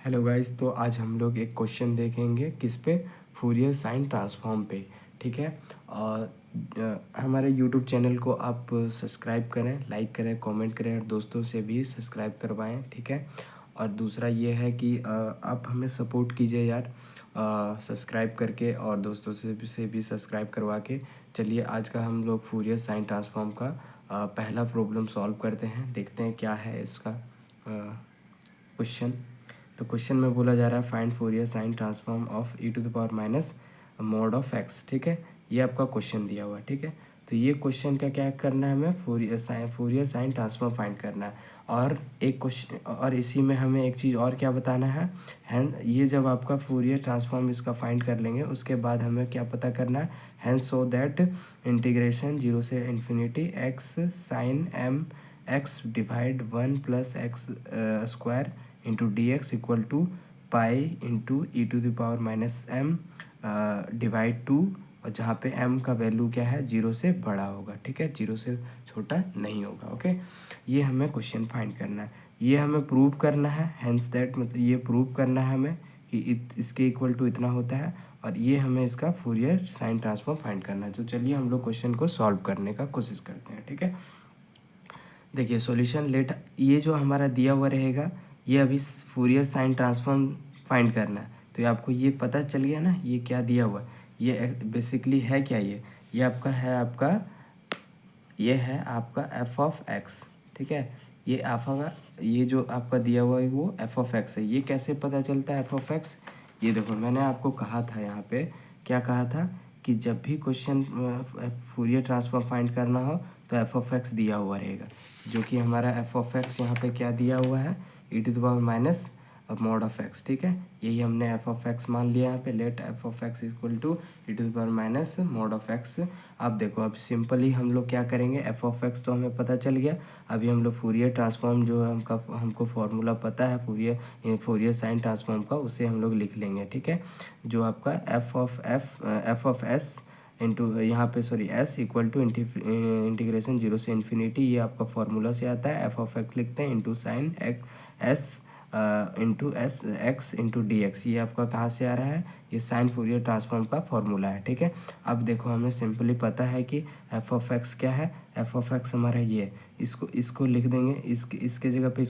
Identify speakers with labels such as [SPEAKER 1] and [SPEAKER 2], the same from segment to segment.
[SPEAKER 1] Hello guys, तो आज हम लोग एक क्वेश्चन देखेंगे किस पे, फूरियर साइन ट्रांसफॉर्म पे। ठीक है। और हमारे यूट्यूब चैनल को आप सब्सक्राइब करें, लाइक करें, कमेंट करें और दोस्तों से भी सब्सक्राइब करवाएं। ठीक है। और दूसरा ये है कि आप हमें सपोर्ट कीजिए यार, सब्सक्राइब करके और दोस्तों से भी सब्सक्राइब करवा के। चलिए आज का हम लोग फूरियर साइन ट्रांसफॉर्म का पहला प्रॉब्लम सॉल्व करते हैं। देखते हैं क्या है इसका क्वेश्चन। तो क्वेश्चन में बोला जा रहा है find Fourier sine transform of e to the power minus mod of x. ठीक है, ये आपका क्वेश्चन दिया हुआ है। ठीक है, तो ये क्वेश्चन का क्या करना है, हमें फूरियर साइन ट्रांसफॉर्म फाइंड करना है। और एक क्वेश्चन, और इसी में हमें एक चीज़ और क्या बताना है ये जब आपका फूरियर ट्रांसफॉर्म इसका फाइंड कर लेंगे उसके बाद हमें क्या पता करना है, हैंस सो दैट इंटीग्रेशन 0 से infinity x sine m x divide 1 plus x square into d x equal to pi into e to the power minus m divide 2, और जहाँ पे m का वैल्यू क्या है, 0 से बड़ा होगा। ठीक है, 0 से छोटा नहीं होगा। ओके, ये हमें क्वेश्चन फाइंड करना है, ये हमें प्रूव करना है। हैंस दैट मतलब ये प्रूव करना है हमें कि इसके इक्वल टू इतना होता है, और ये हमें इसका फूरियर साइन ट्रांसफॉर्म फाइंड करना है। तो चलिए हम लोग क्वेश्चन को सॉल्व करने का कोशिश करते हैं। ठीक है, देखिए सॉल्यूशन लेट, ये जो हमारा दिया हुआ रहेगा ये अभी फूरियर साइन ट्रांसफॉर्म फाइंड करना है। तो ये आपको ये पता चल गया ना, ये क्या दिया हुआ है, ये बेसिकली है क्या, ये आपका है, ये है आपका एफ ऑफ एक्स। ठीक है, ये आपका, ये जो आपका दिया हुआ है वो एफ ऑफ एक्स है। ये कैसे पता चलता है एफ ऑफ एक्स, ये देखो मैंने आपको कहा था यहाँ पे, क्या कहा था कि जब भी क्वेश्चन फूरियर ट्रांसफॉर्म फाइंड करना हो तो एफ ऑफ एक्स दिया हुआ रहेगा, जो कि हमारा एफ ऑफ एक्स यहाँ पे क्या दिया हुआ है, e to the power minus mod of x. ठीक है, यही हमने एफ ऑफ एक्स मान लिया यहाँ पे, let f of x equal to e to the power minus mod of x. अब देखो, अब सिंपली हम लोग क्या करेंगे, एफ ऑफ एक्स तो हमें पता चल गया, अभी हम लोग फूरियर ट्रांसफॉर्म जो है हमको फार्मूला पता है फूरियर साइन ट्रांसफॉर्म का, उसे हम लोग लिख लेंगे। ठीक है, जो आपका एफ ऑफ एस इंटू यहाँ पे sorry s equal to integration 0 से इन्फिनिटी, ये आपका फार्मूला से आता है। एफ ऑफ एक्स लिखते हैं into sine s into S x into d x, ये आपका कहाँ से आ रहा है, ये साइन फूरियर ट्रांसफॉर्म का फॉर्मूला है। ठीक है, अब देखो हमें सिंपली पता है कि एफ ऑफ एक्स क्या है, एफ ऑफ एक्स हमारा ये है, इसको लिख देंगे, इसके जगह पे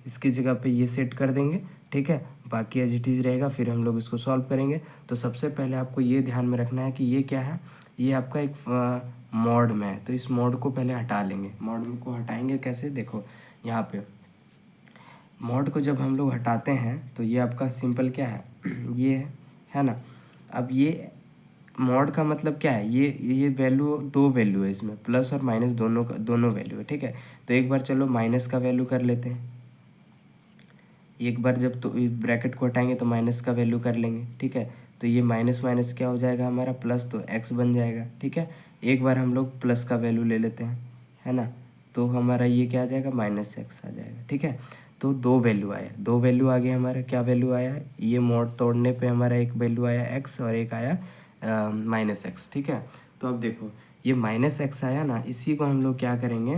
[SPEAKER 1] इसकी जगह पे ये सेट कर देंगे। ठीक है, बाकी एज इट इज़ रहेगा, फिर हम लोग इसको सॉल्व करेंगे। तो सबसे पहले आपको ये ध्यान में रखना है कि ये क्या है, ये आपका एक मॉड में है, तो इस मॉड को पहले हटा लेंगे। मॉड को हटाएंगे कैसे, देखो यहाँ पे मॉड को जब हम लोग हटाते हैं तो ये आपका सिंपल क्या है ये है ना। अब ये मॉड का मतलब क्या है, ये वैल्यू, दो वैल्यू है इसमें, प्लस और माइनस दोनों वैल्यू है। ठीक है, तो एक बार चलो माइनस का वैल्यू कर लेते हैं, एक बार जब तो ब्रैकेट को हटाएंगे तो माइनस का वैल्यू कर लेंगे। ठीक है, तो ये माइनस माइनस क्या हो जाएगा हमारा, प्लस, तो एक्स बन जाएगा। ठीक है, एक बार हम लोग प्लस का वैल्यू ले लेते हैं, है ना, तो हमारा ये क्या आ जाएगा, माइनस एक्स आ जाएगा। ठीक है, तो दो वैल्यू आ गया हमारा, क्या वैल्यू आया, ये मोड तोड़ने पे हमारा एक वैल्यू आया एक्स और एक आया माइनस एक्स। ठीक है, तो अब देखो ये माइनस एक्स आया ना, इसी को हम लोग क्या करेंगे,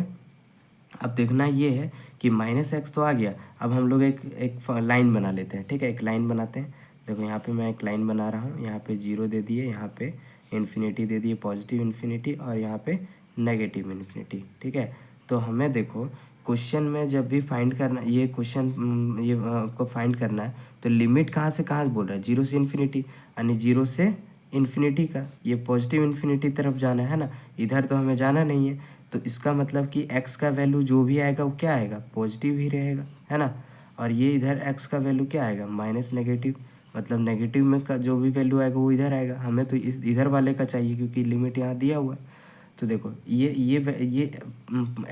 [SPEAKER 1] अब देखना ये है कि माइनस एक्स तो आ गया, अब हम लोग एक लाइन बना लेते हैं। ठीक है, एक लाइन बनाते हैं। देखो यहाँ पे मैं एक लाइन बना रहा हूँ, यहाँ पे 0 दे दिए, यहाँ पे इन्फिनिटी दे दिए, पॉजिटिव इन्फिनिटी, और यहाँ पे नेगेटिव इन्फिनिटी। ठीक है, तो हमें देखो क्वेश्चन में जब भी फाइंड करना, ये क्वेश्चन ये आपको फाइंड करना है, तो लिमिट कहाँ से कहाँ बोल रहा है, 0 से इन्फिनिटी, यानी 0 से इन्फिनिटी का ये पॉजिटिव इन्फिनिटी तरफ जाना है ना, इधर तो हमें जाना नहीं है। तो इसका मतलब कि x का वैल्यू जो भी आएगा वो क्या आएगा, पॉजिटिव ही रहेगा, है ना। और ये इधर x का वैल्यू क्या आएगा, माइनस नेगेटिव, मतलब नेगेटिव में का जो भी वैल्यू आएगा वो इधर आएगा। हमें तो इधर वाले का चाहिए क्योंकि लिमिट यहाँ दिया हुआ है। तो देखो ये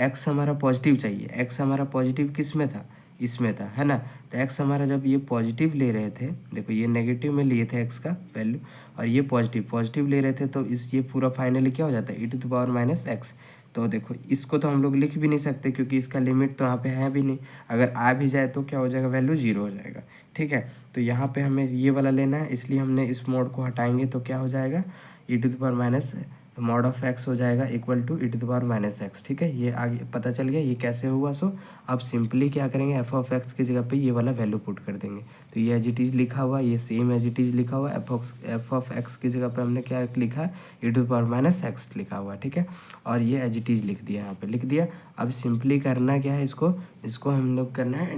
[SPEAKER 1] x हमारा पॉजिटिव चाहिए, x हमारा पॉजिटिव किस में था, इसमें था, है ना। तो x हमारा जब ये पॉजिटिव ले रहे थे, देखो ये नेगेटिव में लिए थे x का वैल्यू, और ये पॉजिटिव ले रहे थे, तो ये पूरा फाइनली क्या हो जाता है, e to the power minus x. तो देखो इसको तो हम लोग लिख भी नहीं सकते क्योंकि इसका लिमिट तो यहाँ पे है भी नहीं, अगर आ भी जाए तो क्या हो जाएगा, वैल्यू 0 हो जाएगा। ठीक है, तो यहाँ पे हमें ये वाला लेना है, इसलिए हमने इस मोड को हटाएंगे तो क्या हो जाएगा, e to the power minus mod of x हो जाएगा equal to e to the power minus x. ठीक है, ये आगे पता चल गया ये कैसे हुआ। सो अब सिंपली क्या करेंगे, एफ ऑफ एक्स की जगह पे ये वाला वैल्यू पुट कर देंगे। तो ये एज इट इज़ लिखा हुआ, ये सेम एज इट इज़ लिखा हुआ। एफ ऑफ एक्स की जगह पे हमने क्या लिखा है, e to the power minus x लिखा हुआ। ठीक है, और ये एज इट इज़ लिख दिया, यहाँ पे लिख दिया। अब सिंपली करना क्या है, इसको हम लोग करना है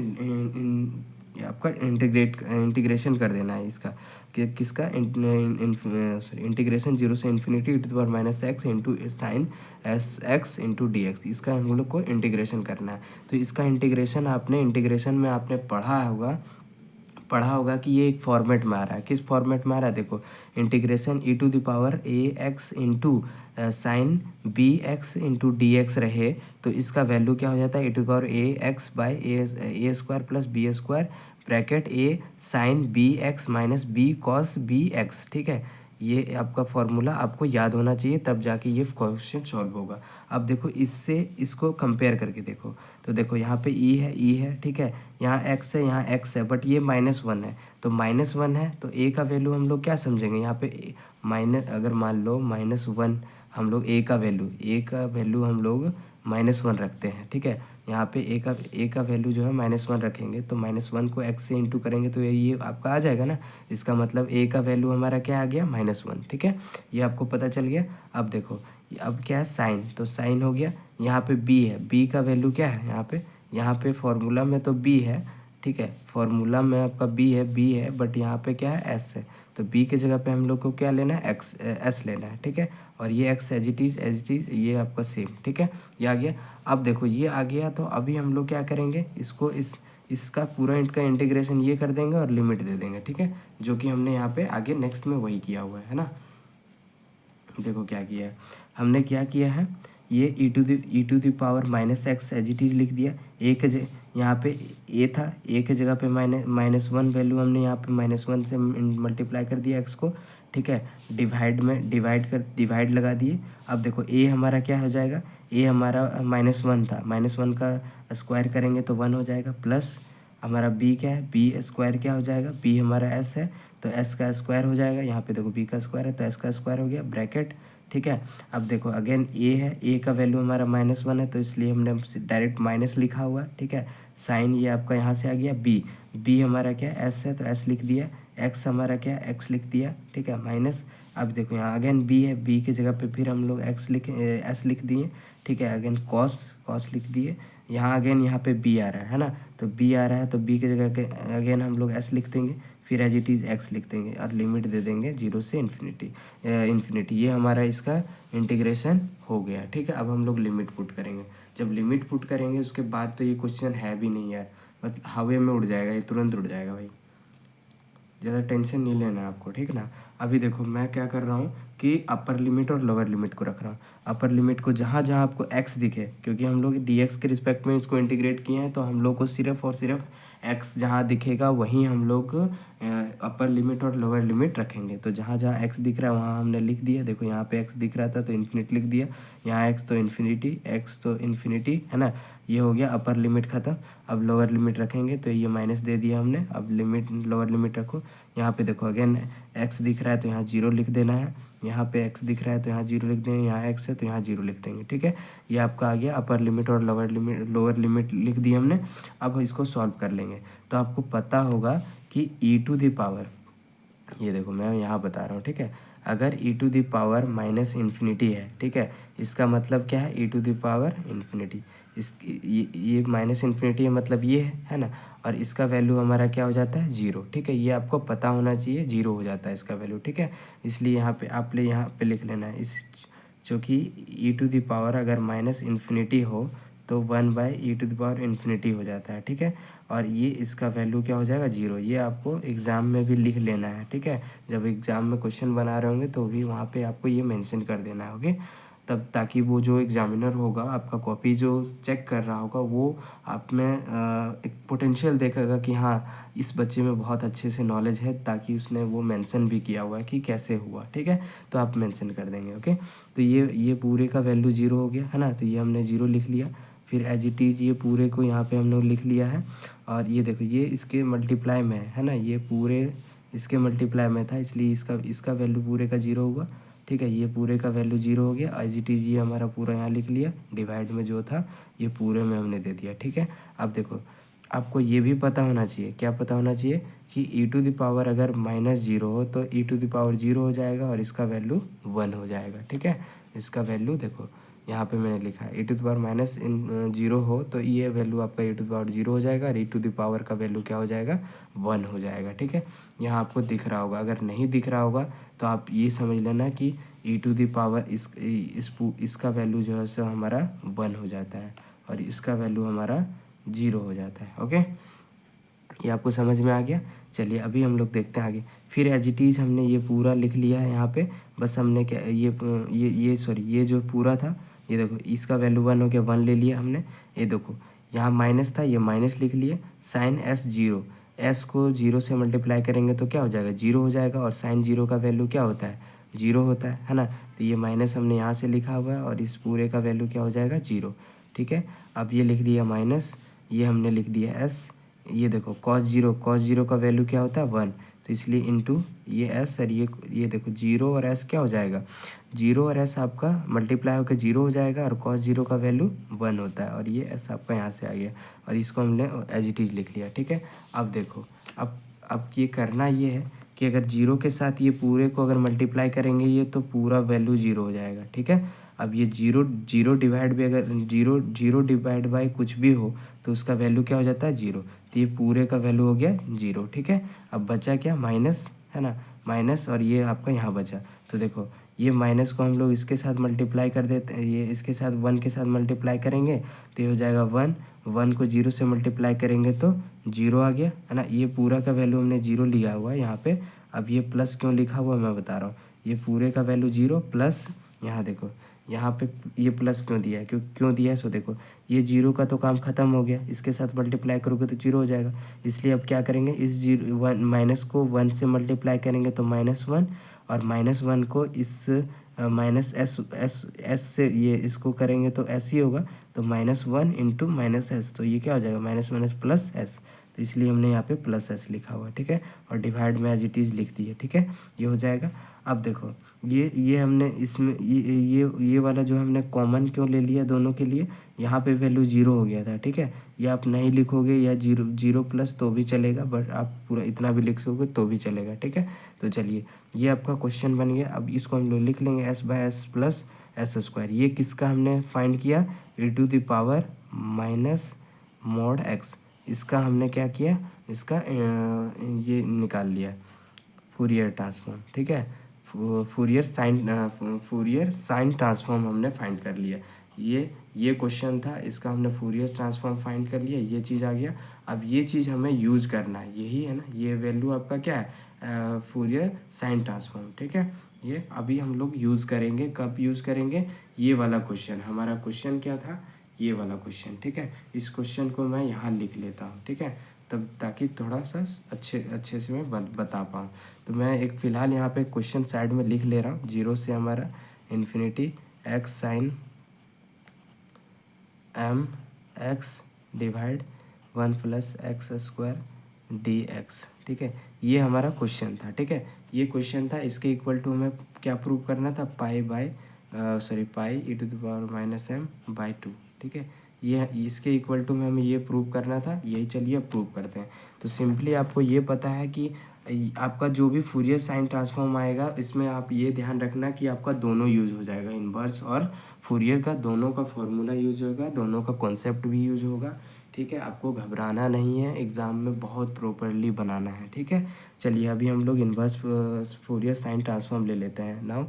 [SPEAKER 1] ये आपका इंटीग्रेशन कर देना है इसका, कि किसका इंटीग्रेशन 0 से infinity e to the power minus x into sine s x into d x, इसका हम लोग को इंटीग्रेशन करना है। तो इसका इंटीग्रेशन आपने इंटीग्रेशन में आपने पढ़ा होगा कि ये एक फॉर्मेट में आ रहा है। किस फॉर्मेट में आ रहा है, देखो integration e to the power a x into sine b x into d x रहे तो इसका वैल्यू क्या हो जाता है, e to the power a x by a square plus b square bracket a sine b x minus b cos b x. ठीक है, ये आपका फॉर्मूला आपको याद होना चाहिए, तब जाके ये क्वेश्चन सॉल्व होगा। अब देखो इससे इसको कंपेयर करके देखो, तो देखो यहाँ पे ई है ठीक है, यहाँ एक्स है, यहाँ एक्स है, बट ये -1 है। तो -1 है तो ए का वैल्यू हम लोग क्या समझेंगे, यहाँ पे माइनस, अगर मान लो -1 हम लोग ए का वैल्यू हम लोग -1 रखते हैं। ठीक है, यहाँ पे ए का वैल्यू जो है -1 रखेंगे, तो -1 को एक्स से इंटू करेंगे तो ये आपका आ जाएगा ना। इसका मतलब ए का वैल्यू हमारा क्या आ गया, -1। ठीक है, ये आपको पता चल गया। अब देखो अब क्या है साइन, तो साइन हो गया। यहाँ पे बी है, बी का वैल्यू क्या है, यहाँ पे फॉर्मूला में तो बी है। ठीक है, फॉर्मूला में आपका बी है बट यहाँ पे क्या है, एस है। तो बी की जगह पे हम लोग को क्या लेना है, एस लेना है। ठीक है, और ये एक्स एज इट इज़ ये आपका सेम। ठीक है, ये आ गया। अब देखो ये आ गया, तो अभी हम लोग क्या करेंगे, इसका पूरा इनका इंटीग्रेशन ये कर देंगे और लिमिट दे देंगे। ठीक है, जो कि हमने यहाँ पे आगे नेक्स्ट में वही किया हुआ है ना। देखो क्या किया है हमने, क्या किया है, ये e to the power minus x as it is लिख दिया। यहाँ पे ए था, ए के जगह पे -1 वैल्यू हमने यहाँ पे -1 से मल्टीप्लाई कर दिया एक्स को। ठीक है, डिवाइड लगा दिए। अब देखो ए हमारा क्या हो जाएगा, ए हमारा -1 था, -1 का स्क्वायर करेंगे तो 1 हो जाएगा, प्लस हमारा बी क्या है, बी स्क्वायर क्या हो जाएगा, बी हमारा एस है तो एस का स्क्वायर हो जाएगा। यहाँ पे देखो बी का स्क्वायर है तो एस का स्क्वायर हो गया ब्रैकेट। ठीक है, अब देखो अगेन ए है, ए का वैल्यू हमारा -1 है तो इसलिए हमने डायरेक्ट माइनस लिखा हुआ है। ठीक है, साइन ये आपका यहाँ से आ गया, बी हमारा क्या है, एस है तो एस लिख दिया, एक्स हमारा क्या है, एक्स लिख दिया। ठीक है, माइनस, अब देखो यहाँ अगेन बी है, बी की जगह पे फिर हम लोग एस लिख दिए। ठीक है, अगेन कॉस लिख दिए। यहाँ अगेन यहाँ पे बी आ रहा है ना, तो बी आ रहा है तो बी की जगह के अगेन हम लोग एस लिख देंगे, फिर एज इट इज़ एक्स लिख देंगे और लिमिट दे देंगे 0 से इन्फिनिटी। ये हमारा इसका इंटीग्रेशन हो गया। ठीक है, अब हम लोग लिमिट पुट करेंगे। जब लिमिट पुट करेंगे उसके बाद तो ये क्वेश्चन है भी नहीं यार, मतलब हवा में उड़ जाएगा, ये तुरंत उड़ जाएगा भाई, ज़्यादा टेंशन नहीं लेना है आपको। ठीक है ना, अभी देखो मैं क्या कर रहा हूँ कि अपर लिमिट और लोअर लिमिट को रख रहा हूँ। अपर लिमिट को जहाँ जहाँ आपको एक्स दिखे, क्योंकि हम लोग डी एक्स के रिस्पेक्ट में इसको इंटीग्रेट किए हैं, तो हम लोग को सिर्फ और सिर्फ एक्स जहाँ दिखेगा वहीं हम लोग अपर लिमिट और लोअर लिमिट रखेंगे। तो जहाँ जहाँ एक्स दिख रहा है वहाँ हमने लिख दिया। देखो यहाँ पे एक्स दिख रहा था तो इन्फिनिटी लिख दिया, यहाँ एक्स तो इन्फिनिटी है ना। ये हो गया अपर लिमिट ख़त्म। अब लोअर लिमिट रखेंगे तो ये माइनस दे दिया हमने। अब लोअर लिमिट रखो, यहाँ पे देखो अगेन एक्स दिख रहा है तो यहाँ 0 लिख देना है, यहाँ पे एक्स दिख रहा है तो यहाँ 0 लिख देंगे, यहाँ एक्स है तो यहाँ 0 लिख देंगे। ठीक है, ये आपका आ गया अपर लिमिट और लोअर लिमिट लिख दी हमने। अब इसको सॉल्व कर लेंगे तो आपको पता होगा कि ई टू द पावर, ये देखो मैं यहाँ बता रहा हूँ। ठीक है, अगर e to the power minus infinity है, ठीक है, इसका मतलब क्या है, e to the power infinity, ये माइनस इन्फिनिटी है मतलब ये है ना, और इसका वैल्यू हमारा क्या हो जाता है, 0। ठीक है, ये आपको पता होना चाहिए, 0 हो जाता है इसका वैल्यू। ठीक है, इसलिए यहाँ पे यहाँ पे लिख लेना है, इस जो कि ई टू द पावर अगर माइनस इन्फिनिटी हो तो 1/e⁻∞ हो जाता है। ठीक है, और ये इसका वैल्यू क्या हो जाएगा, 0। ये आपको एग्ज़ाम में भी लिख लेना है। ठीक है, जब एग्ज़ाम में क्वेश्चन बना रहे होंगे तो भी वहाँ पे आपको ये मेंशन कर देना है। ओके, तब ताकि वो जो एग्ज़ामिनर होगा आपका कॉपी जो चेक कर रहा होगा वो आप में एक पोटेंशियल देखेगा कि हाँ इस बच्चे में बहुत अच्छे से नॉलेज है, ताकि उसने वो मेंशन भी किया हुआ है कि कैसे हुआ। ठीक है, तो आप मेंशन कर देंगे। ओके, तो ये पूरे का वैल्यू 0 हो गया है ना, तो ये हमने 0 लिख लिया। फिर एज इट इज़ ये पूरे को यहाँ पे हम लोग लिख लिया है, और ये देखो ये इसके मल्टीप्लाई में है ना, ये पूरे इसके मल्टीप्लाई में था इसलिए इसका वैल्यू पूरे का 0 हुआ। ठीक है। ये पूरे का वैल्यू 0 हो गया। एज इट इज़ ये हमारा पूरा यहाँ लिख लिया, डिवाइड में जो था ये पूरे में हमने दे दिया, ठीक है। अब देखो आपको ये भी पता होना चाहिए, क्या पता होना चाहिए कि e⁻ अगर -0 हो तो e⁻ 0 हो जाएगा और इसका वैल्यू 1 हो जाएगा, ठीक है। इसका वैल्यू देखो यहाँ पे मैंने लिखा है e⁻−0 हो तो ये वैल्यू आपका e⁻0 हो जाएगा और e⁻ का वैल्यू क्या हो जाएगा, 1 हो जाएगा, ठीक है। यहाँ आपको दिख रहा होगा, अगर नहीं दिख रहा होगा तो आप ये समझ लेना कि e⁻ इसका वैल्यू जो है सो हमारा 1 हो जाता है और इसका वैल्यू हमारा 0 हो जाता है, ओके। ये आपको समझ में आ गया। चलिए अभी हम लोग देखते हैं आगे। फिर एज इट इज़ हमने ये पूरा लिख लिया है यहाँ पे, बस हमने क्या ये जो पूरा था ये देखो इसका वैल्यू 1 हो गया, 1 ले लिया हमने। ये देखो यहाँ माइनस था, ये माइनस लिख लिए। साइन s 0, s को 0 से मल्टीप्लाई करेंगे तो क्या हो जाएगा, 0 हो जाएगा और साइन 0 का वैल्यू क्या होता है, 0 होता है ना। तो ये माइनस हमने यहाँ से लिखा हुआ है और इस पूरे का वैल्यू क्या हो जाएगा, 0, ठीक है। अब ये लिख दिया माइनस, ये हमने लिख दिया s। ये देखो cos 0 का वैल्यू क्या होता है, 1, तो इसलिए इंटू ये s और ये देखो 0 और s क्या हो जाएगा, 0 और s आपका मल्टीप्लाई होकर 0 हो जाएगा और cos 0 का वैल्यू 1 होता है और ये s आपका यहाँ से आ गया और इसको हमने एज इट इज़ लिख लिया, ठीक है। अब देखो अब ये करना ये है कि अगर 0 के साथ ये पूरे को अगर मल्टीप्लाई करेंगे ये तो पूरा वैल्यू 0 हो जाएगा, ठीक है। अब ये 0 डिवाइड भी अगर 0 डिवाइड बाई कुछ भी हो तो उसका वैल्यू क्या हो जाता है, 0। तो ये पूरे का वैल्यू हो गया 0, ठीक है। अब बचा क्या, माइनस, है ना, माइनस और ये आपका यहाँ बचा। तो देखो ये माइनस को हम लोग इसके साथ मल्टीप्लाई कर देते हैं, ये इसके साथ 1 के साथ मल्टीप्लाई करेंगे तो ये हो जाएगा 1, 1 को 0 से मल्टीप्लाई करेंगे तो 0 आ गया, है ना। ये पूरा का वैल्यू हमने 0 लिया हुआ है यहाँ पे। अब ये प्लस क्यों लिखा हुआ मैं बता रहा हूँ, ये पूरे का वैल्यू 0 प्लस यहाँ देखो यहाँ पे ये प्लस क्यों दिया है, क्यों दिया है, सो देखो ये 0 का तो काम ख़त्म हो गया, इसके साथ मल्टीप्लाई करोगे तो 0 हो जाएगा। इसलिए अब क्या करेंगे, इस 1 माइनस को 1 से मल्टीप्लाई करेंगे तो -1 और -1 को इस माइनस एस से ये इसको करेंगे तो एस ही होगा, तो -1 इंटू -s, तो ये क्या हो जाएगा, माइनस माइनस प्लस एस, तो इसलिए हमने यहाँ पे प्लस एस लिखा हुआ है, ठीक है। और डिवाइड में एज इट इज़ लिख दिए, ठीक है, ये हो जाएगा। अब देखो ये हमने इसमें ये वाला जो हमने कॉमन क्यों ले लिया दोनों के लिए, यहाँ पे वैल्यू 0 हो गया था, ठीक है। ये आप नहीं लिखोगे या 0 प्लस तो भी चलेगा, बट आप पूरा इतना भी लिख सकोगे तो भी चलेगा, ठीक है। तो चलिए ये आपका क्वेश्चन बन गया। अब इसको हम लोग लिख लेंगे s/s प्लस s²। ये किसका हमने फाइंड किया, e⁻ माइनस मॉड x, इसका हमने क्या किया, इसका ये निकाल लिया फूरियर ट्रांसफॉर्म, ठीक है। फूरियर साइन ट्रांसफॉर्म हमने फाइंड कर लिया। ये क्वेश्चन था, इसका हमने फूरियर ट्रांसफॉर्म फाइंड कर लिया, ये चीज़ आ गया। अब ये चीज़ हमें यूज़ करना है, यही है ना, ये वैल्यू आपका क्या है, फूरियर साइन ट्रांसफॉर्म, ठीक है। ये अभी हम लोग यूज़ करेंगे, कब यूज़ करेंगे, ये वाला क्वेश्चन, हमारा क्वेश्चन क्या था, ये वाला क्वेश्चन, ठीक है। इस क्वेश्चन को मैं यहाँ लिख लेता हूँ, ठीक है, तब ताकि थोड़ा सा अच्छे से मैं बता पाऊँ। तो मैं एक फ़िलहाल यहाँ पे क्वेश्चन साइड में लिख ले रहा हूँ। 0 से हमारा infinity x sine mx divide 1 + x² dx, ठीक है। ये हमारा क्वेश्चन था, ठीक है। ये क्वेश्चन था, इसके इक्वल टू हमें क्या प्रूव करना था, पाई e⁻m/2, ठीक है। ये इसके इक्वल टू में हमें ये प्रूव करना था, यही चलिए अब प्रूव करते हैं। तो सिंपली आपको ये पता है कि आपका जो भी फूरियर साइन ट्रांसफॉर्म आएगा इसमें आप ये ध्यान रखना कि आपका दोनों यूज़ हो जाएगा, इन्वर्स और फूरियर का दोनों का फॉर्मूला यूज़ होगा, दोनों का कॉन्सेप्ट भी यूज़ होगा, ठीक है। आपको घबराना नहीं है, एग्ज़ाम में बहुत प्रॉपरली बनाना है, ठीक है। चलिए अभी हम लोग इन्वर्स फूरियर साइन ट्रांसफॉर्म ले लेते हैं। Now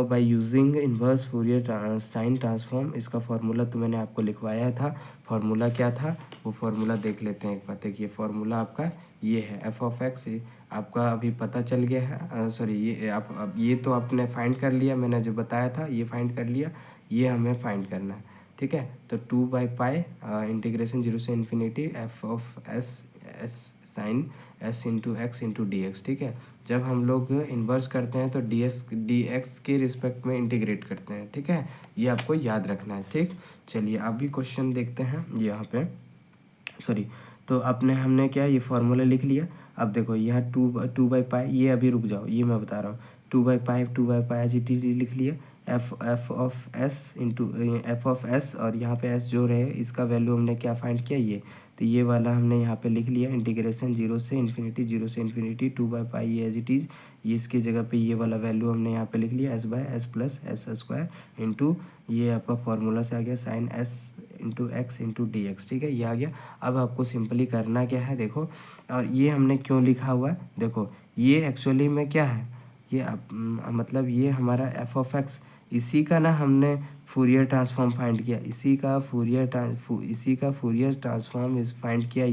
[SPEAKER 1] by using inverse Fourier sine transform, इसका फार्मूला तो मैंने आपको लिखवाया था। फार्मूला क्या था वो फार्मूला देख लेते हैं एक बार। देखिए फार्मूला आपका ये है f(x), आपका अभी पता चल गया है, सॉरी ये अब ये तो आपने फाइंड कर लिया, मैंने जो बताया था ये फाइंड कर लिया, ये हमें फाइंड करना है, ठीक है। तो 2/π इंटीग्रेशन 0 से infinity f(s) sine s × x × dx, ठीक है। जब हम लोग इन्वर्स करते हैं तो dx के रिस्पेक्ट में इंटीग्रेट करते हैं, ठीक है। ये आपको याद रखना है, ठीक। चलिए अभी क्वेश्चन देखते हैं यहाँ पे, सॉरी। तो हमने क्या ये फार्मूला लिख लिया। अब देखो यहाँ 2/π, ये अभी रुक जाओ, ये मैं बता रहा हूँ। 2/पाई एज इट इज लिख लिया। F of S into F of S, और यहाँ पे एस जो रहे इसका वैल्यू हमने क्या फाइंड किया, ये तो ये वाला हमने यहाँ पे लिख लिया। इंटीग्रेशन 0 से इन्फिनिटी 2/पाई ये एज इट इज़, ये इसकी जगह पे ये वाला वैल्यू हमने यहाँ पे लिख लिया s by s plus s square into ये आपका फॉर्मूला से आ गया sine s into x into d x. ठीक है, ये आ गया। अब आपको सिंपली करना क्या है देखो, और ये हमने क्यों लिखा हुआ है देखो, ये एक्चुअली में क्या है, ये मतलब ये हमारा एफ ऑफ एक्स, इसी का ना हमने फूरियर ट्रांसफॉर्म फाइंड किया, इसी का फूरियर ट्रांसफॉर्म इस फाइंड किया,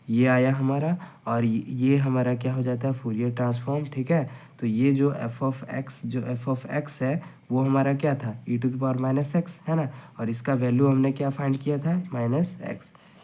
[SPEAKER 1] ये आया हमारा, और ये हमारा क्या हो जाता है फूरियर ट्रांसफॉर्म। ठीक है, तो ये जो एफ ऑफ एक्स है वो हमारा क्या था e⁻⁻x है ना, और इसका वैल्यू हमने क्या फाइंड किया था -x।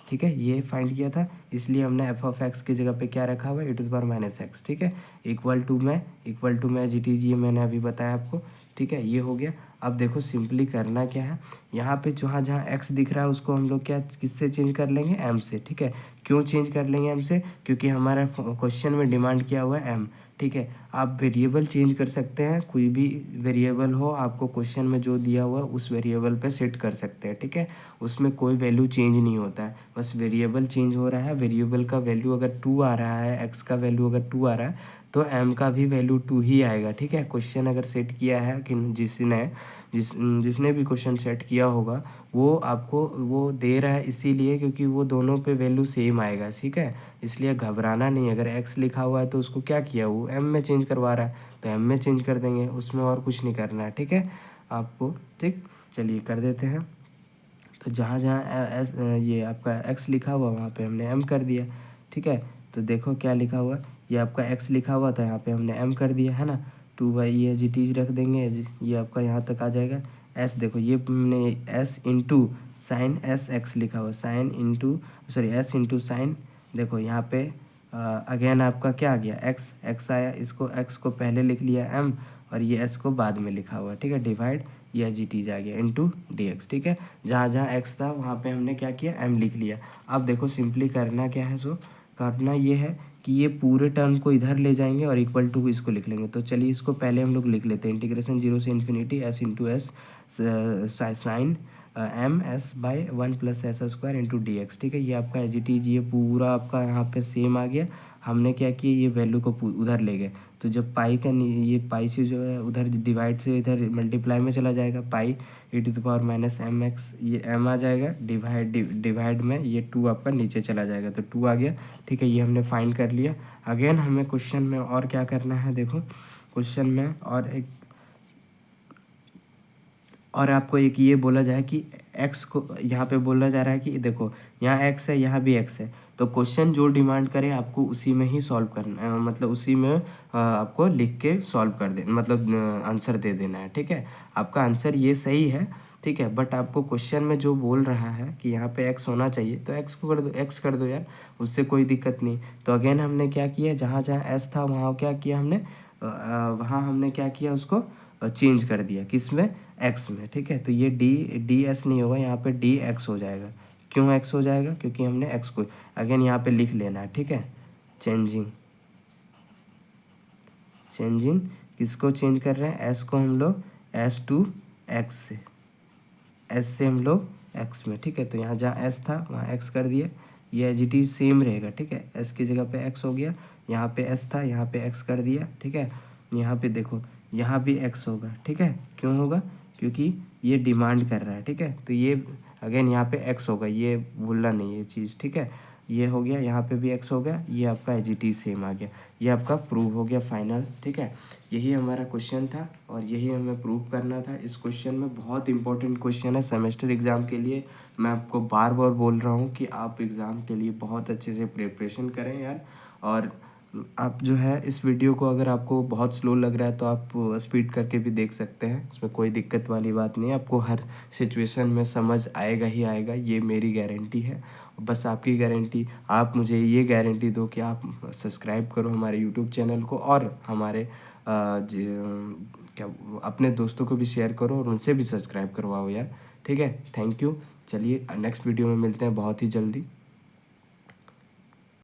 [SPEAKER 1] ठीक है, ये फाइंड किया था, इसलिए हमने एफ ऑफ एक्स की जगह पे क्या रखा हुआ है e⁻⁻x। ठीक है, इक्वल टू में जी टी जी मैंने अभी बताया आपको। ठीक है, ये हो गया। अब देखो सिंपली करना क्या है, यहाँ पे जहाँ जहाँ एक्स दिख रहा है उसको हम लोग क्या किससे चेंज कर लेंगे, एम से। ठीक है, क्यों चेंज कर लेंगे एम से, क्योंकि हमारा क्वेश्चन में डिमांड किया हुआ है एम। ठीक है, आप वेरिएबल चेंज कर सकते हैं, कोई भी वेरिएबल हो आपको क्वेश्चन में जो दिया हुआ है उस वेरिएबल पे सेट कर सकते हैं। ठीक है, उसमें कोई वैल्यू चेंज नहीं होता है, बस वेरिएबल चेंज हो रहा है। वेरिएबल का वैल्यू अगर 2 आ रहा है, एक्स का वैल्यू अगर 2 आ रहा है तो एम का भी वैल्यू 2 ही आएगा। ठीक है, क्वेश्चन अगर सेट किया है कि जिसने भी क्वेश्चन सेट किया होगा वो आपको वो दे रहा है इसीलिए क्योंकि वो दोनों पे वैल्यू सेम आएगा। ठीक है, इसलिए घबराना नहीं, अगर एक्स लिखा हुआ है तो उसको क्या किया वो एम में चेंज करवा रहा है तो एम में चेंज कर देंगे, उसमें और कुछ नहीं करना है। ठीक है आपको, ठीक चलिए कर देते हैं। तो जहाँ जहाँ ये आपका एक्स लिखा हुआ वहाँ पे हमने एम कर दिया। ठीक है, तो देखो क्या लिखा हुआ, ये आपका एक्स लिखा हुआ था, यहाँ पे हमने एम कर दिया है ना, 2/, एज इट इज रख देंगे, ये आपका यहाँ तक आ जाएगा। एस देखो ये हमने S into sine s x लिखा हुआ, एस इंटू साइन, देखो यहाँ पे अगेन आपका क्या आ गया एक्स आया, इसको एक्स को पहले लिख लिया एम और ये एस को बाद में लिखा हुआ। ठीक है, डिवाइड ये जी टी आ गया इंटू डी एक्स। ठीक है, जहाँ जहाँ एक्स था वहाँ पे हमने क्या किया एम लिख लिया। अब देखो सिंपली करना क्या है, सो करना ये है कि ये पूरे टर्म को इधर ले जाएंगे और इक्वल टू इसको लिख लेंगे। तो चलिए इसको पहले हम लोग लिख लेते हैं, इंटीग्रेशन 0 से infinity s into s sine m s by 1 plus s square into d x. ठीक है, ये आपका एज इट इज ये पूरा आपका यहाँ पे सेम आ गया। हमने क्या किया, ये वैल्यू को उधर ले गए, तो जब पाई का ये पाई से जो है उधर डिवाइड से इधर मल्टीप्लाई में चला जाएगा, पाई e⁻⁻mx, ये m आ जाएगा, डिवाइड में ये 2 आपका नीचे चला जाएगा तो 2 आ गया। ठीक है, ये हमने फाइंड कर लिया। अगेन हमें क्वेश्चन में और क्या करना है देखो, क्वेश्चन में और आपको एक ये बोला जाए कि x को यहाँ पे बोला जा रहा है कि देखो यहाँ x है यहाँ भी x है, तो क्वेश्चन जो डिमांड करे आपको उसी में ही सॉल्व करना है, मतलब उसी में आपको लिख के सॉल्व कर दे, मतलब आंसर दे देना है। ठीक है, आपका आंसर ये सही है। ठीक है, बट आपको क्वेश्चन में जो बोल रहा है कि यहाँ पे x होना चाहिए तो x को कर दो, x कर दो यार, उससे कोई दिक्कत नहीं। तो अगेन हमने क्या किया, जहाँ जहाँ s था वहाँ क्या किया हमने, वहाँ हमने क्या किया उसको चेंज कर दिया, किस में, एक्स में। ठीक है, तो ये डी एस नहीं होगा, यहाँ पे डी एक्स हो जाएगा। क्यों एक्स हो जाएगा, क्योंकि हमने एक्स को अगेन यहाँ पे लिख लेना है। ठीक है, चेंजिंग किसको चेंज कर रहे हैं, एस को हम लोग एस टू एक्स से, एस से हम लोग एक्स में। ठीक है, तो यहाँ जहाँ एस था वहाँ एक्स कर दिया, ये एज इट इज सेम रहेगा। ठीक है, एस की जगह पे एक्स हो गया, यहाँ पे एस था यहाँ पे एक्स कर दिया। ठीक है, यहाँ पे देखो यहाँ भी एक्स होगा। ठीक है, क्यों होगा, क्योंकि ये डिमांड कर रहा है। ठीक है, तो ये अगेन यहाँ पे एक्स होगा, ये भूलना नहीं ये चीज़। ठीक है, ये हो गया, यहाँ पे भी एक्स हो गया, ये आपका एज इट इज सेम आ गया, ये आपका प्रूव हो गया फाइनल। ठीक है, यही हमारा क्वेश्चन था और यही हमें प्रूव करना था। इस क्वेश्चन में बहुत इंपॉर्टेंट क्वेश्चन है सेमेस्टर एग्ज़ाम के लिए। मैं आपको बार बार बोल रहा हूँ कि आप एग्ज़ाम के लिए बहुत अच्छे से प्रिपरेशन करें यार। और आप जो है इस वीडियो को अगर आपको बहुत स्लो लग रहा है तो आप स्पीड करके भी देख सकते हैं, इसमें कोई दिक्कत वाली बात नहीं है। आपको हर सिचुएशन में समझ आएगा ही आएगा, ये मेरी गारंटी है। बस आपकी गारंटी, आप मुझे ये गारंटी दो कि आप सब्सक्राइब करो हमारे यूट्यूब चैनल को और हमारे क्या अपने दोस्तों को भी शेयर करो और उनसे भी सब्सक्राइब करवाओ यार। ठीक है, थैंक यू। चलिए नेक्स्ट वीडियो में मिलते हैं बहुत ही जल्दी।